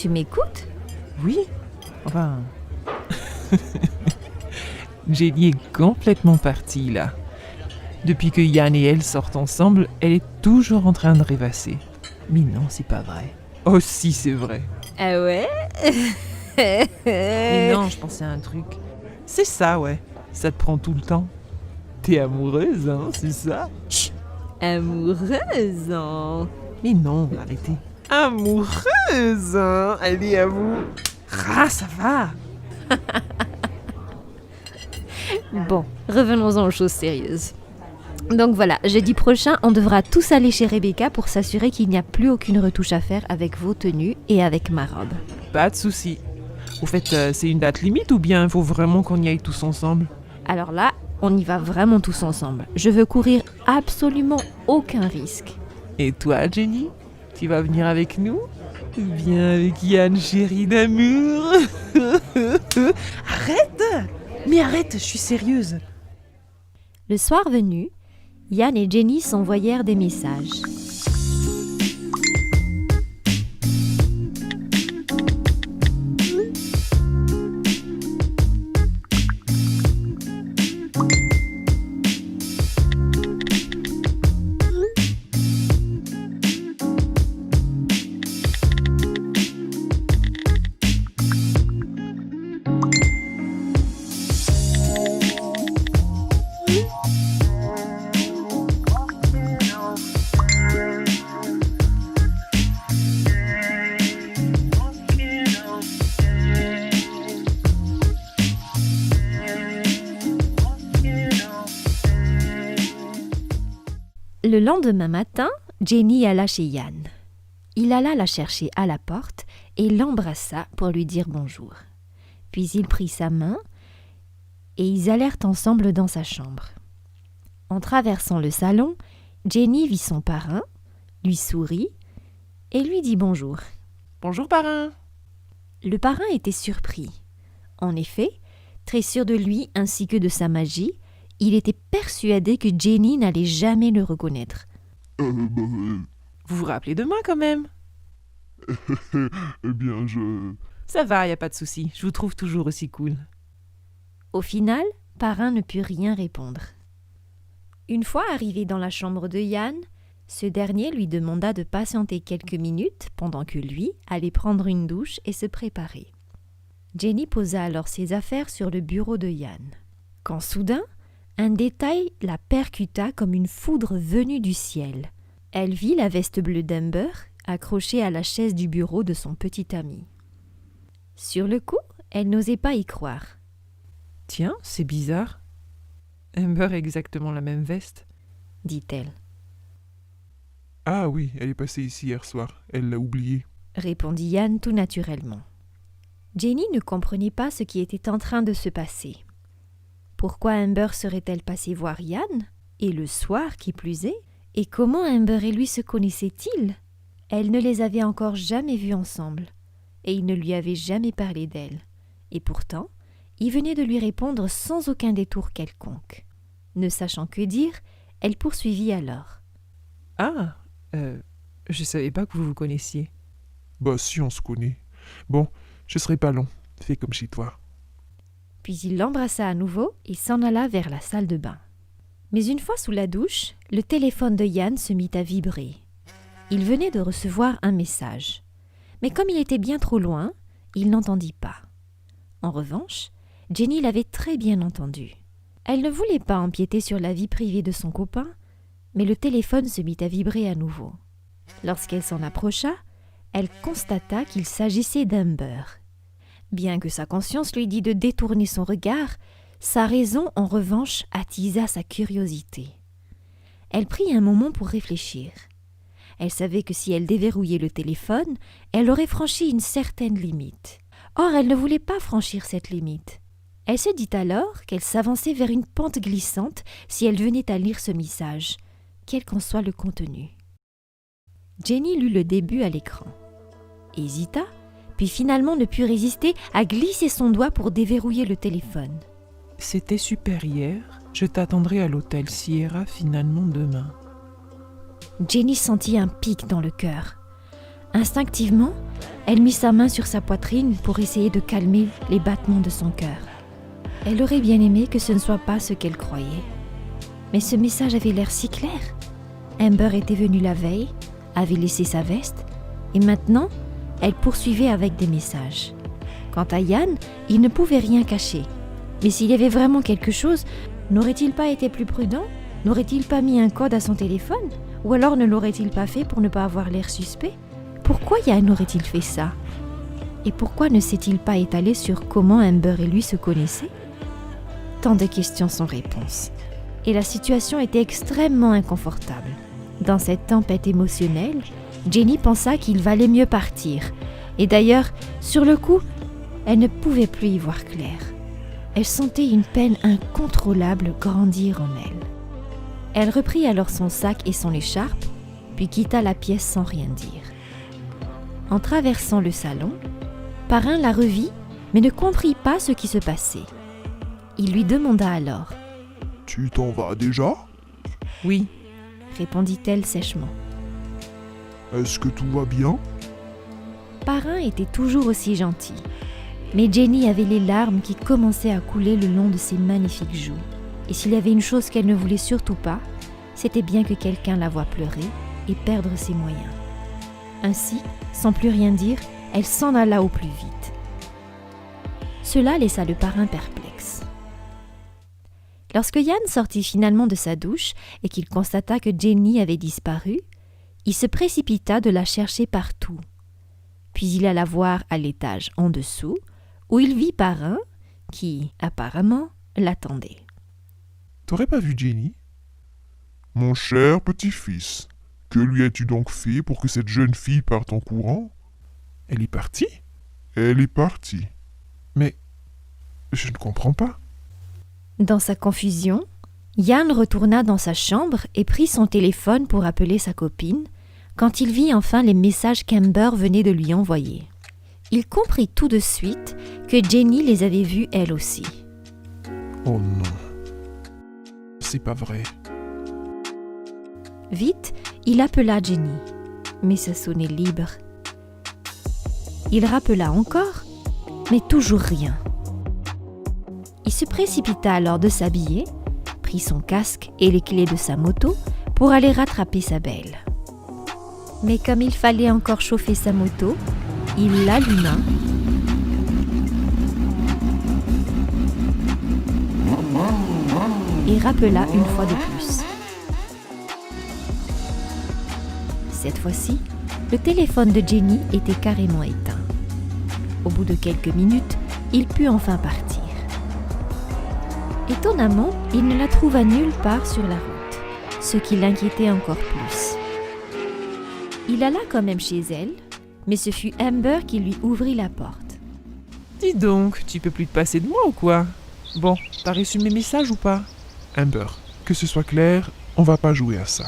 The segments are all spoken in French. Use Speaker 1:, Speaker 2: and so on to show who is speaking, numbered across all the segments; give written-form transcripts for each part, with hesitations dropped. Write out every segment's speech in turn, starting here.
Speaker 1: Tu m'écoutes?
Speaker 2: Oui, enfin... Jenny est complètement partie là. Depuis que Yann et elle sortent ensemble, elle est toujours en train de rêvasser. Mais non, c'est pas vrai. Oh si, c'est vrai.
Speaker 1: Ah ouais?
Speaker 2: Mais non, je pensais à un truc. C'est ça, ouais. Ça te prend tout le temps. T'es amoureuse, hein, c'est ça?
Speaker 1: Chut! Amoureuse, hein?
Speaker 2: Mais non, arrêtez. Amoureuse, hein? Allez, à vous. Ah, ça va.
Speaker 1: Bon, revenons-en aux choses sérieuses. Donc voilà, jeudi prochain, on devra tous aller chez Rebecca pour s'assurer qu'il n'y a plus aucune retouche à faire avec vos tenues et avec ma robe.
Speaker 2: Pas de souci. Au fait, c'est une date limite ou bien il faut vraiment qu'on y aille tous ensemble?
Speaker 1: Alors là, on y va vraiment tous ensemble. Je veux courir absolument aucun risque.
Speaker 2: Et toi, Jenny? Tu vas venir avec nous? Viens avec Yann, chérie d'amour. Arrête! Mais arrête, je suis sérieuse.
Speaker 1: Le soir venu, Yann et Jenny s'envoyèrent des messages. Le lendemain matin, Jenny alla chez Yann. Il alla la chercher à la porte et l'embrassa pour lui dire bonjour. Puis il prit sa main et ils allèrent ensemble dans sa chambre. En traversant le salon, Jenny vit son parrain, lui sourit et lui dit bonjour.
Speaker 2: Bonjour, parrain.
Speaker 1: Le parrain était surpris. En effet, très sûr de lui ainsi que de sa magie, il était persuadé que Jenny n'allait jamais le reconnaître.
Speaker 2: Vous vous rappelez de moi quand même?
Speaker 3: Eh bien,
Speaker 2: Ça va, y a pas de souci. Je vous trouve toujours aussi cool.
Speaker 1: Au final, Parrain ne put rien répondre. Une fois arrivé dans la chambre de Yann, ce dernier lui demanda de patienter quelques minutes pendant que lui allait prendre une douche et se préparer. Jenny posa alors ses affaires sur le bureau de Yann. Quand soudain, un détail la percuta comme une foudre venue du ciel. Elle vit la veste bleue d'Amber accrochée à la chaise du bureau de son petit ami. Sur le coup, elle n'osait pas y croire.
Speaker 2: Tiens, c'est bizarre. Amber a exactement la même veste,
Speaker 1: dit-elle.
Speaker 3: Ah oui, elle est passée ici hier soir. Elle l'a oublié.
Speaker 1: Répondit Yann tout naturellement. Jenny ne comprenait pas ce qui était en train de se passer. Pourquoi Amber serait-elle passée voir Yann, et le soir qui plus est, et comment Amber et lui se connaissaient-ils? Elle ne les avait encore jamais vus ensemble, et il ne lui avait jamais parlé d'elle. Et pourtant, il venait de lui répondre sans aucun détour quelconque. Ne sachant que dire, elle poursuivit alors.
Speaker 2: Ah, je savais pas que vous vous connaissiez.
Speaker 3: Bah si, on se connaît. Bon, je serai pas long. Fais comme chez toi.
Speaker 1: Puis il l'embrassa à nouveau et s'en alla vers la salle de bain. Mais une fois sous la douche, le téléphone de Yann se mit à vibrer. Il venait de recevoir un message. Mais comme il était bien trop loin, il n'entendit pas. En revanche, Jenny l'avait très bien entendu. Elle ne voulait pas empiéter sur la vie privée de son copain, mais le téléphone se mit à vibrer à nouveau. Lorsqu'elle s'en approcha, elle constata qu'il s'agissait d'Amber. Bien que sa conscience lui dît de détourner son regard, sa raison, en revanche, attisa sa curiosité. Elle prit un moment pour réfléchir. Elle savait que si elle déverrouillait le téléphone, elle aurait franchi une certaine limite. Or, elle ne voulait pas franchir cette limite. Elle se dit alors qu'elle s'avançait vers une pente glissante si elle venait à lire ce message, quel qu'en soit le contenu. Jenny lut le début à l'écran, hésita, puis finalement ne put résister à glisser son doigt pour déverrouiller le téléphone.
Speaker 2: C'était super hier. Je t'attendrai à l'hôtel Sierra finalement demain.
Speaker 1: Jenny sentit un pic dans le cœur. Instinctivement, Elle mit sa main sur sa poitrine pour essayer de calmer les battements de son cœur. Elle aurait bien aimé que ce ne soit pas ce qu'elle croyait. Mais ce message avait l'air si clair. Amber était venue la veille, avait laissé sa veste, et maintenant, elle poursuivait avec des messages. Quant à Yann, il ne pouvait rien cacher. Mais s'il y avait vraiment quelque chose, n'aurait-il pas été plus prudent ? N'aurait-il pas mis un code à son téléphone ? Ou alors ne l'aurait-il pas fait pour ne pas avoir l'air suspect ? Pourquoi Yann aurait-il fait ça ? Et pourquoi ne s'est-il pas étalé sur comment Amber et lui se connaissaient ? Tant de questions sans réponse. Et la situation était extrêmement inconfortable. Dans cette tempête émotionnelle, Jenny pensa qu'il valait mieux partir. Et d'ailleurs, sur le coup, elle ne pouvait plus y voir clair. Elle sentait une peine incontrôlable grandir en elle. Elle reprit alors son sac et son écharpe, puis quitta la pièce sans rien dire. En traversant le salon, Parrain la revit, mais ne comprit pas ce qui se passait. Il lui demanda alors.
Speaker 3: « Tu t'en vas déjà ?
Speaker 2: Oui,
Speaker 1: Répondit-elle sèchement.
Speaker 3: Est-ce que tout va bien ?
Speaker 1: Parrain était toujours aussi gentil, mais Jenny avait les larmes qui commençaient à couler le long de ses magnifiques joues. Et s'il y avait une chose qu'elle ne voulait surtout pas, c'était bien que quelqu'un la voie pleurer et perdre ses moyens. Ainsi, sans plus rien dire, elle s'en alla au plus vite. Cela laissa le parrain perplexe. Lorsque Yann sortit finalement de sa douche et qu'il constata que Jenny avait disparu, il se précipita de la chercher partout. Puis il alla voir à l'étage en dessous, où il vit Parrain, qui, apparemment, l'attendait.
Speaker 3: « T'aurais pas vu Jenny ? » ?»« Mon cher petit-fils, que lui as-tu donc fait pour que cette jeune fille parte en courant ? » ?»«
Speaker 2: elle est partie ? » ?»«
Speaker 3: Elle est partie. » »«
Speaker 2: Mais je ne comprends pas. »
Speaker 1: Dans sa confusion, Yann retourna dans sa chambre et prit son téléphone pour appeler sa copine, quand il vit enfin les messages qu'Amber venait de lui envoyer. Il comprit tout de suite que Jenny les avait vus elle aussi.
Speaker 3: Oh non. C'est pas vrai.
Speaker 1: Vite, il appela Jenny, mais ça sonnait libre. Il rappela encore, mais toujours rien. Il se précipita alors de s'habiller, prit son casque et les clés de sa moto pour aller rattraper sa belle. Mais comme il fallait encore chauffer sa moto, il l'alluma et rappela une fois de plus. Cette fois-ci, le téléphone de Jenny était carrément éteint. Au bout de quelques minutes, il put enfin partir. Étonnamment, il ne la trouva nulle part sur la route, ce qui l'inquiétait encore plus. Il alla quand même chez elle, mais ce fut Amber qui lui ouvrit la porte.
Speaker 2: « Dis donc, tu peux plus te passer de moi ou quoi ? Bon, t'as reçu mes messages ou pas ? »
Speaker 3: Amber, que ce soit clair, on va pas jouer à ça.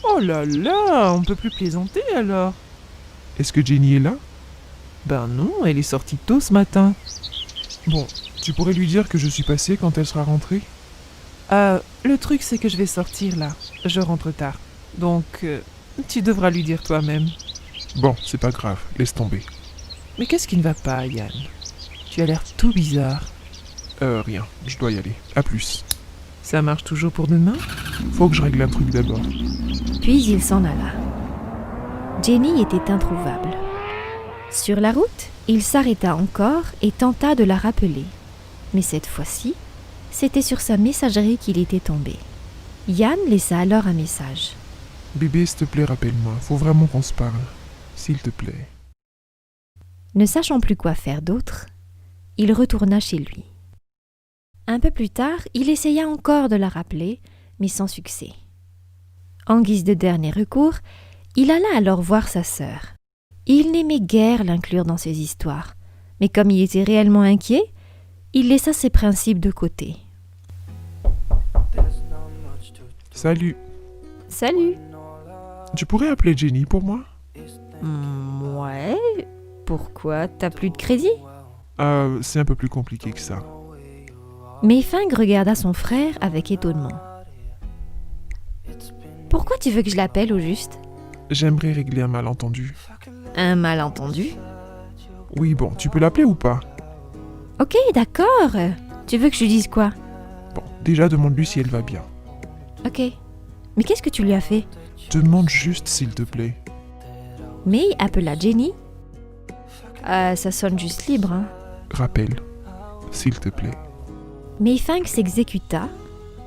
Speaker 2: Oh là là, on peut plus plaisanter alors.
Speaker 3: Est-ce que Jenny est là ?
Speaker 2: Ben non, elle est sortie tôt ce matin.
Speaker 3: Bon, tu pourrais lui dire que je suis passé quand elle sera rentrée ?
Speaker 2: Le truc c'est que je vais sortir là. Je rentre tard. Donc, tu devras lui dire toi-même.
Speaker 3: Bon, c'est pas grave, laisse tomber.
Speaker 2: Mais qu'est-ce qui ne va pas, Yann ? Tu as l'air tout bizarre.
Speaker 3: Rien, je dois y aller. À plus.
Speaker 2: Ça marche toujours pour demain ?
Speaker 3: Faut que je règle un truc d'abord.
Speaker 1: Puis il s'en alla. Jenny était introuvable. Sur la route, il s'arrêta encore et tenta de la rappeler. Mais cette fois-ci, c'était sur sa messagerie qu'il était tombé. Yann laissa alors un message.
Speaker 3: Bébé, s'il te plaît, rappelle-moi. Faut vraiment qu'on se parle. S'il te plaît.
Speaker 1: Ne sachant plus quoi faire d'autre, il retourna chez lui. Un peu plus tard, il essaya encore de la rappeler, mais sans succès. En guise de dernier recours, il alla alors voir sa sœur. Il n'aimait guère l'inclure dans ses histoires, mais comme il était réellement inquiet, il laissa ses principes de côté.
Speaker 3: Salut.
Speaker 1: Salut.
Speaker 3: Tu pourrais appeler Jenny pour moi ?
Speaker 1: Ouais. Pourquoi ? T'as plus de crédit ?
Speaker 3: C'est un peu plus compliqué que ça.
Speaker 1: Mayfeng regarda son frère avec étonnement. Pourquoi tu veux que je l'appelle au juste ?
Speaker 3: J'aimerais régler un malentendu.
Speaker 1: Un malentendu ?
Speaker 3: Oui, bon, tu peux l'appeler ou pas?
Speaker 1: Ok, d'accord. Tu veux que je lui dise quoi?
Speaker 3: Bon, déjà demande-lui si elle va bien.
Speaker 1: Ok. Mais qu'est-ce que tu lui as fait?
Speaker 3: Demande juste s'il te plaît.
Speaker 1: May appela Jenny. Ça sonne juste libre, hein.
Speaker 3: Rappelle, s'il te plaît.
Speaker 1: Mei Fang s'exécuta,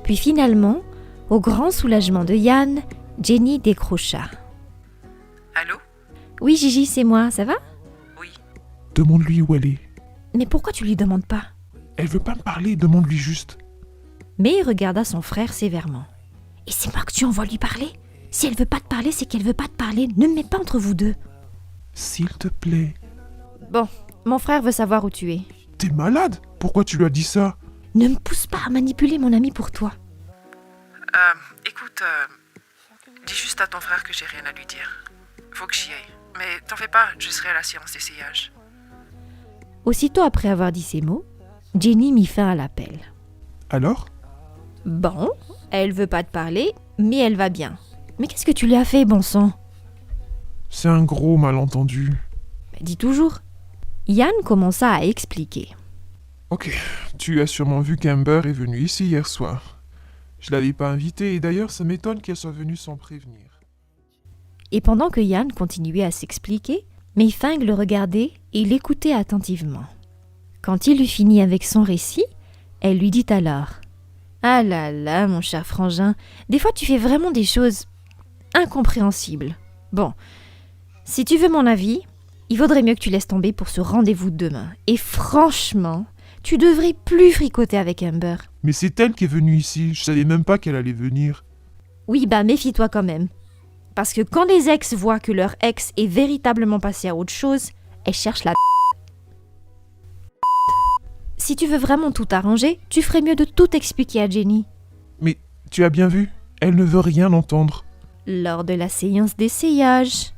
Speaker 1: puis finalement, au grand soulagement de Yan, Jenny décrocha.
Speaker 2: Allô?
Speaker 1: Oui, Gigi, c'est moi, ça va?
Speaker 2: Oui.
Speaker 3: Demande-lui où elle est.
Speaker 1: Mais pourquoi tu lui demandes pas?
Speaker 3: Elle veut pas me parler, demande-lui juste.
Speaker 1: May regarda son frère sévèrement. Et c'est moi que tu envoies lui parler? Si elle veut pas te parler, c'est qu'elle veut pas te parler. Ne me mets pas entre vous deux.
Speaker 3: S'il te plaît.
Speaker 1: Bon, mon frère veut savoir où tu es.
Speaker 3: T'es malade? Pourquoi tu lui as dit ça?
Speaker 1: Ne me pousse pas à manipuler mon ami pour toi.
Speaker 2: Écoute, dis juste à ton frère que j'ai rien à lui dire. Faut que j'y aille. Mais t'en fais pas, je serai à la séance d'essayage.
Speaker 1: Aussitôt après avoir dit ces mots, Jenny mit fin à l'appel.
Speaker 3: Alors?
Speaker 1: Bon, elle veut pas te parler, mais elle va bien. Mais qu'est-ce que tu lui as fait, bon sang?
Speaker 3: C'est un gros malentendu.
Speaker 1: Dis toujours. Yan commença à expliquer.
Speaker 3: Ok, tu as sûrement vu qu'Amber est venue ici hier soir. Je l'avais pas invitée et d'ailleurs ça m'étonne qu'elle soit venue sans prévenir.
Speaker 1: Et pendant que Yan continuait à s'expliquer, Mei Fang le regardait et l'écoutait attentivement. Quand il eut fini avec son récit, elle lui dit alors « Ah là là, mon cher frangin, des fois tu fais vraiment des choses incompréhensibles. Bon, si tu veux mon avis, il vaudrait mieux que tu laisses tomber pour ce rendez-vous de demain. Et franchement, tu devrais plus fricoter avec Amber.
Speaker 3: Mais c'est elle qui est venue ici, je savais même pas qu'elle allait venir.
Speaker 1: Oui, bah méfie-toi quand même. Parce que quand les ex voient que leur ex est véritablement passé à autre chose, elles cherchent la Si tu veux vraiment tout arranger, tu ferais mieux de tout expliquer à Jenny.
Speaker 3: Mais tu as bien vu, elle ne veut rien entendre.
Speaker 1: Lors de la séance d'essayage,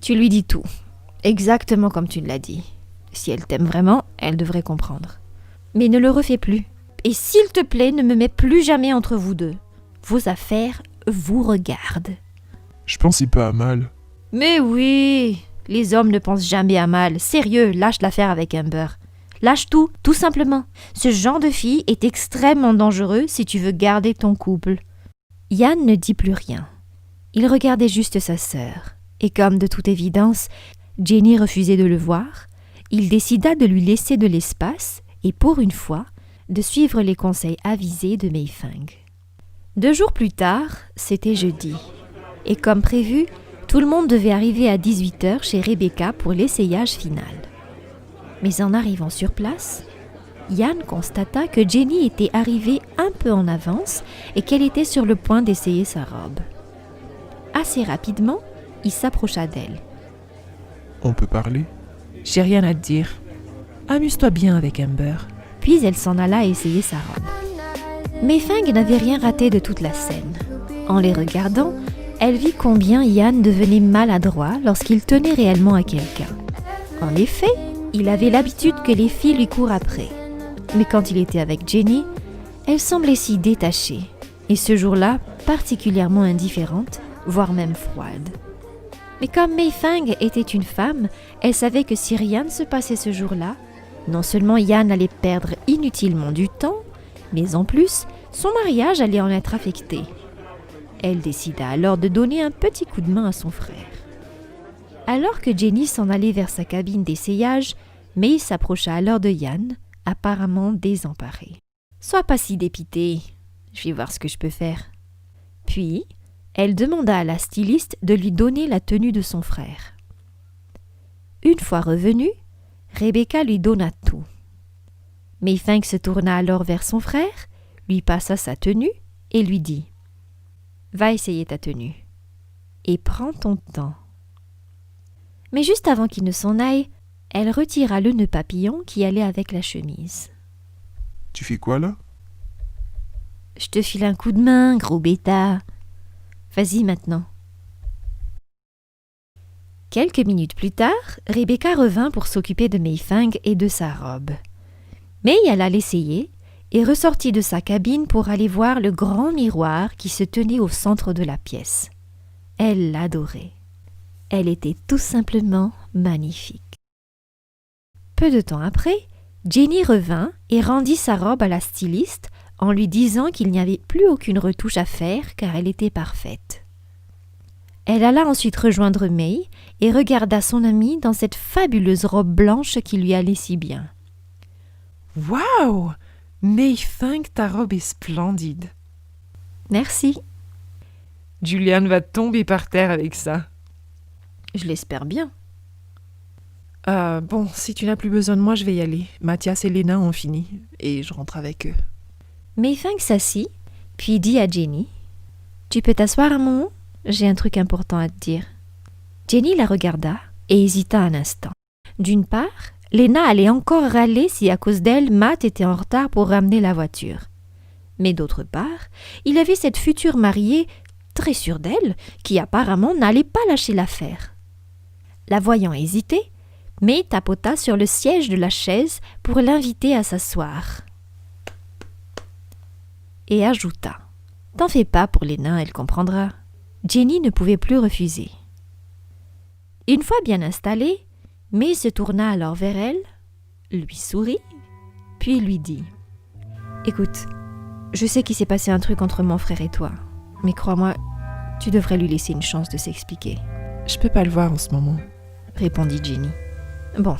Speaker 1: tu lui dis tout. Exactement comme tu l'as dit. Si elle t'aime vraiment, elle devrait comprendre. Mais ne le refais plus. Et s'il te plaît, ne me mets plus jamais entre vous deux. Vos affaires vous regardent.
Speaker 3: Je pensais pas à mal.
Speaker 1: Mais oui, les hommes ne pensent jamais à mal. Sérieux, lâche l'affaire avec Amber. Lâche tout simplement. Ce genre de fille est extrêmement dangereux si tu veux garder ton couple. Yan ne dit plus rien. Il regardait juste sa sœur. Et comme de toute évidence, Jenny refusait de le voir, il décida de lui laisser de l'espace et pour une fois, de suivre les conseils avisés de Mei Fang. 2 jours plus tard, c'était jeudi. Et comme prévu, tout le monde devait arriver à 18h chez Rebecca pour l'essayage final. Mais en arrivant sur place, Yan constata que Jenny était arrivée un peu en avance et qu'elle était sur le point d'essayer sa robe. Assez rapidement, il s'approcha d'elle.
Speaker 3: On peut parler?
Speaker 2: J'ai rien à te dire. Amuse-toi bien avec Amber.
Speaker 1: Puis elle s'en alla essayer sa robe. Mei Fang n'avait rien raté de toute la scène. En les regardant, elle vit combien Yan devenait maladroit lorsqu'il tenait réellement à quelqu'un. En effet, il avait l'habitude que les filles lui courent après. Mais quand il était avec Jenny, elle semblait si détachée, et ce jour-là, particulièrement indifférente, voire même froide. Mais comme Mei Fang était une femme, elle savait que si rien ne se passait ce jour-là, non seulement Yan allait perdre inutilement du temps, mais en plus, son mariage allait en être affecté. Elle décida alors de donner un petit coup de main à son frère. Alors que Jenny s'en allait vers sa cabine d'essayage, Mei s'approcha alors de Yan, apparemment désemparée. « Sois pas si dépitée, je vais voir ce que je peux faire. » Puis, elle demanda à la styliste de lui donner la tenue de son frère. Une fois revenue, Rebecca lui donna tout. Mei Fang se tourna alors vers son frère, lui passa sa tenue et lui dit « Va essayer ta tenue. Et prends ton temps. » Mais juste avant qu'il ne s'en aille, elle retira le nœud papillon qui allait avec la chemise.
Speaker 3: « Tu fais quoi là? »«
Speaker 1: Je te file un coup de main, gros bêta. Vas-y maintenant. » Quelques minutes plus tard, Rebecca revint pour s'occuper de Mei Fang et de sa robe. Mei alla l'essayer et ressortit de sa cabine pour aller voir le grand miroir qui se tenait au centre de la pièce. Elle l'adorait. Elle était tout simplement magnifique. Peu de temps après, Jenny revint et rendit sa robe à la styliste en lui disant qu'il n'y avait plus aucune retouche à faire car elle était parfaite. Elle alla ensuite rejoindre May et regarda son amie dans cette fabuleuse robe blanche qui lui allait si bien.
Speaker 2: « Waouh! May Fang, ta robe est splendide. »
Speaker 1: « Merci.
Speaker 2: Julian va tomber par terre avec ça. » »«
Speaker 1: Je l'espère bien. »
Speaker 2: Bon, si tu n'as plus besoin de moi, je vais y aller. Mathias et Léna ont fini et je rentre avec eux. »
Speaker 1: May Fang s'assit, puis dit à Jenny « Tu peux t'asseoir un moment ? J'ai un truc important à te dire. » Jenny la regarda et hésita un instant. D'une part, Léna allait encore râler si à cause d'elle, Matt était en retard pour ramener la voiture. Mais d'autre part, il avait cette future mariée, très sûre d'elle, qui apparemment n'allait pas lâcher l'affaire. La voyant hésiter, May tapota sur le siège de la chaise pour l'inviter à s'asseoir. Et ajouta « T'en fais pas pour Léna, elle comprendra. » Jenny ne pouvait plus refuser. Une fois bien installée, May se tourna alors vers elle, lui sourit, puis lui dit « Écoute, je sais qu'il s'est passé un truc entre mon frère et toi, mais crois-moi, tu devrais lui laisser une chance de s'expliquer. »
Speaker 2: « Je peux pas le voir en ce moment, »
Speaker 1: répondit Jenny. « Bon,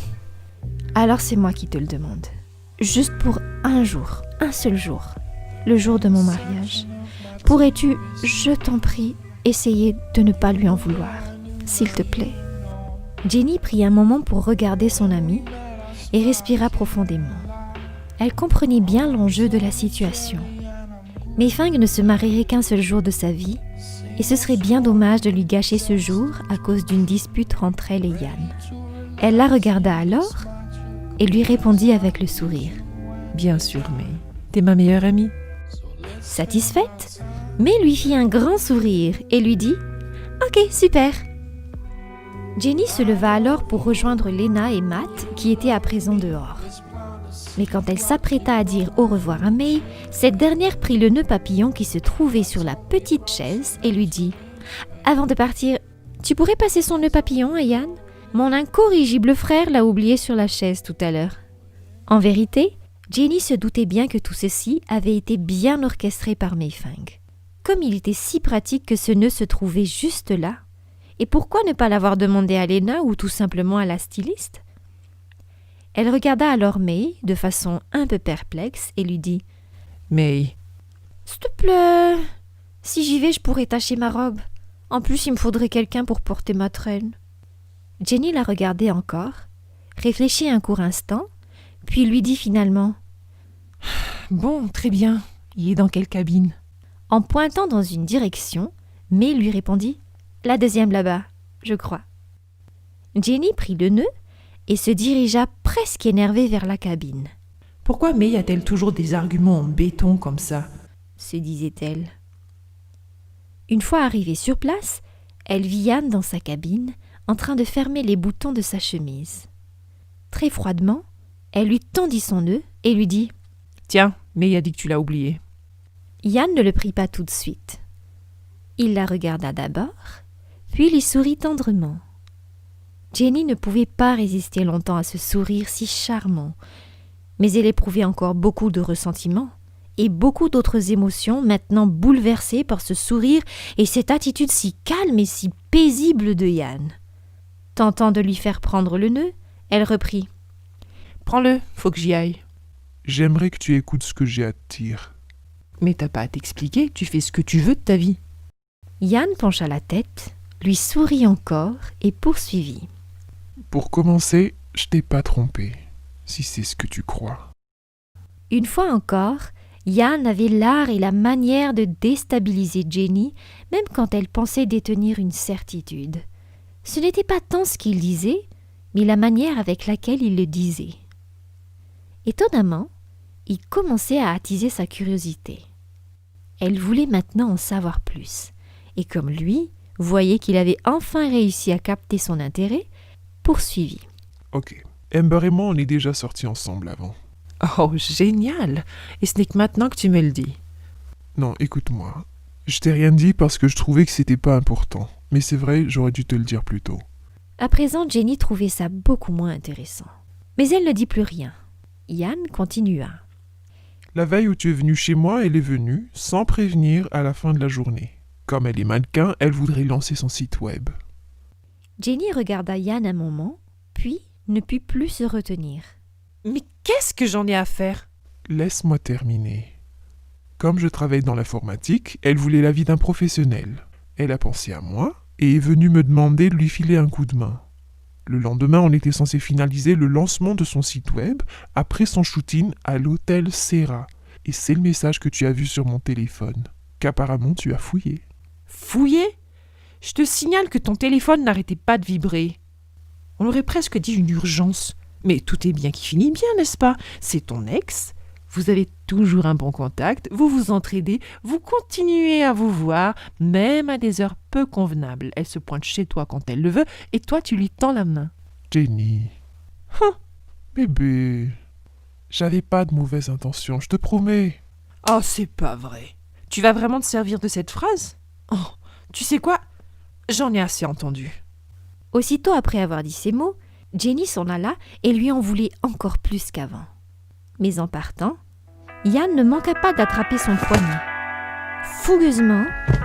Speaker 1: alors c'est moi qui te le demande. Juste pour un jour, un seul jour, le jour de mon mariage. Pourrais-tu, je t'en prie, essayer de ne pas lui en vouloir, s'il te plaît ?» Jenny prit un moment pour regarder son amie et respira profondément. Elle comprenait bien l'enjeu de la situation. May Fang ne se marierait qu'un seul jour de sa vie et ce serait bien dommage de lui gâcher ce jour à cause d'une dispute entre elle et Yann. Elle la regarda alors et lui répondit avec le sourire.
Speaker 2: « Bien sûr, May. T'es ma meilleure amie. »
Speaker 1: Satisfaite, May lui fit un grand sourire et lui dit « Ok, super !» Jenny se leva alors pour rejoindre Léna et Matt qui étaient à présent dehors. Mais quand elle s'apprêta à dire au revoir à May, cette dernière prit le nœud papillon qui se trouvait sur la petite chaise et lui dit « Avant de partir, tu pourrais passer son nœud papillon à Yann ? Mon incorrigible frère l'a oublié sur la chaise tout à l'heure. » En vérité, Jenny se doutait bien que tout ceci avait été bien orchestré par May Fang. Comme il était si pratique que ce nœud se trouvait juste là, et pourquoi ne pas l'avoir demandé à Léna ou tout simplement à la styliste ? Elle regarda alors May de façon un peu perplexe et lui dit
Speaker 2: « May,
Speaker 1: s'il te plaît, si j'y vais, je pourrais tacher ma robe. En plus, il me faudrait quelqu'un pour porter ma traîne. » Jenny la regardait encore, réfléchit un court instant, puis lui dit finalement
Speaker 2: « Bon, très bien. Il est dans quelle cabine ?»
Speaker 1: En pointant dans une direction, May lui répondit « La deuxième là-bas, je crois. » Jenny prit le nœud et se dirigea presque énervée vers la cabine.
Speaker 2: « Pourquoi May a-t-elle toujours des arguments en béton comme ça ?»
Speaker 1: se disait-elle. Une fois arrivée sur place, elle vit Yann dans sa cabine, en train de fermer les boutons de sa chemise. Très froidement, elle lui tendit son nœud et lui dit
Speaker 2: « Tiens, May a dit que tu l'as oublié. »
Speaker 1: Yann ne le prit pas tout de suite. Il la regarda d'abord, puis lui sourit tendrement. Jenny ne pouvait pas résister longtemps à ce sourire si charmant, mais elle éprouvait encore beaucoup de ressentiment et beaucoup d'autres émotions maintenant bouleversées par ce sourire et cette attitude si calme et si paisible de Yann. Tentant de lui faire prendre le nœud, elle reprit
Speaker 2: « Prends-le, faut que j'y aille. »«
Speaker 3: J'aimerais que tu écoutes ce que j'ai à te dire. » »«
Speaker 2: Mais t'as pas à t'expliquer, tu fais ce que tu veux de ta vie. »
Speaker 1: Yann pencha la tête, lui sourit encore et poursuivit.
Speaker 3: « Pour commencer, je t'ai pas trompé, si c'est ce que tu crois. »
Speaker 1: Une fois encore, Yann avait l'art et la manière de déstabiliser Jenny, même quand elle pensait détenir une certitude. Ce n'était pas tant ce qu'il disait, mais la manière avec laquelle il le disait. Étonnamment, il commençait à attiser sa curiosité. Elle voulait maintenant en savoir plus, et comme lui voyait qu'il avait enfin réussi à capter son intérêt, poursuivit.
Speaker 3: « Ok, Amber et moi on est déjà sortis ensemble avant. »
Speaker 2: Oh, génial! Et ce n'est que maintenant que tu me le dis.
Speaker 3: Non, écoute-moi. Je t'ai rien dit parce que je trouvais que c'était pas important. Mais c'est vrai, j'aurais dû te le dire plus tôt.
Speaker 1: À présent, Jenny trouvait ça beaucoup moins intéressant. Mais elle ne dit plus rien. Yann continua.
Speaker 3: La veille où tu es venu chez moi, elle est venue, sans prévenir, à la fin de la journée. Comme elle est mannequin, elle voudrait lancer son site web.
Speaker 1: Jenny regarda Yann un moment, puis ne put plus se retenir.
Speaker 2: Mais qu'est-ce que j'en ai à faire?
Speaker 3: Laisse-moi terminer. Comme je travaille dans l'informatique, elle voulait l'avis d'un professionnel. Elle a pensé à moi et est venue me demander de lui filer un coup de main. Le lendemain, on était censé finaliser le lancement de son site web après son shooting à l'hôtel Serra. Et c'est le message que tu as vu sur mon téléphone, qu'apparemment tu as fouillé.
Speaker 2: Fouillé? Je te signale que ton téléphone n'arrêtait pas de vibrer. On aurait presque dit une urgence. Mais tout est bien qui finit bien, n'est-ce pas? C'est ton ex. Vous avez toujours un bon contact, vous vous entraidez, vous continuez à vous voir, même à des heures peu convenables. Elle se pointe chez toi quand elle le veut, et toi tu lui tends la main.
Speaker 3: Jenny. Bébé. J'avais pas de mauvaises intentions, je te promets.
Speaker 2: Oh, c'est pas vrai. Tu vas vraiment te servir de cette phrase? Oh, tu sais quoi? J'en ai assez entendu.
Speaker 1: Aussitôt après avoir dit ces mots, Jenny s'en alla et lui en voulait encore plus qu'avant. Mais en partant, Yann ne manqua pas d'attraper son poignet. Fougueusement,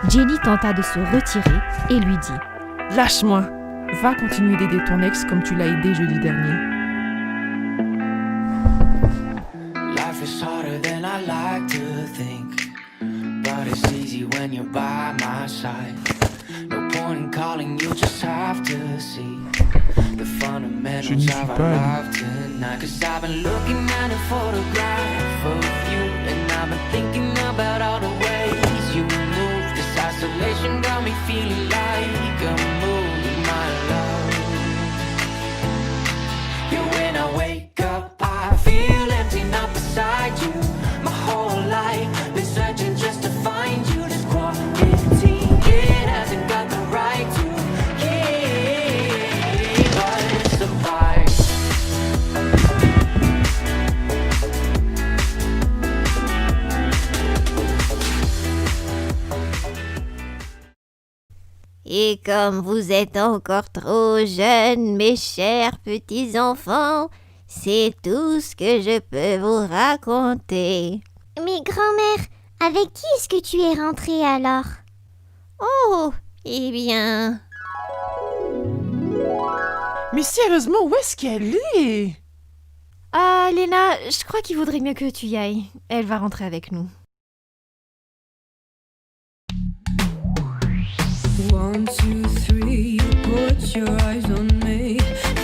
Speaker 1: Jenny tenta de se retirer et lui dit «
Speaker 2: Lâche-moi. Va continuer d'aider ton ex comme tu l'as aidé jeudi dernier. »
Speaker 4: Life is harder than I like to think, but it's easy when you're by my side. No point in calling, you just have to see the fundamentals of our life tonight. 'Cause I've been looking at a photograph of you, and I've been thinking about all the ways you move. This isolation got me feeling like a moon, my love. Yeah, when I wake up, I feel empty, not beside you. My whole life been searching just to find you. This quarantine, it hasn't got the right to keep us apart.
Speaker 5: Et comme vous êtes encore trop jeunes, mes chers petits-enfants, c'est tout ce que je peux vous raconter.
Speaker 6: Mais grand-mère, avec qui est-ce que tu es rentrée alors?
Speaker 5: Oh, eh bien...
Speaker 2: Mais sérieusement, où est-ce qu'elle est?
Speaker 1: Ah, Léna, je crois qu'il vaudrait mieux que tu y ailles. Elle va rentrer avec nous.
Speaker 7: 1, 2, 3, you put your eyes on me.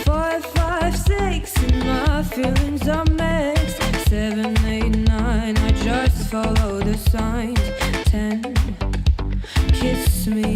Speaker 7: 5, 5, 6, and my feelings are mixed. 7, 8, 9, I just follow the signs. 10, kiss me.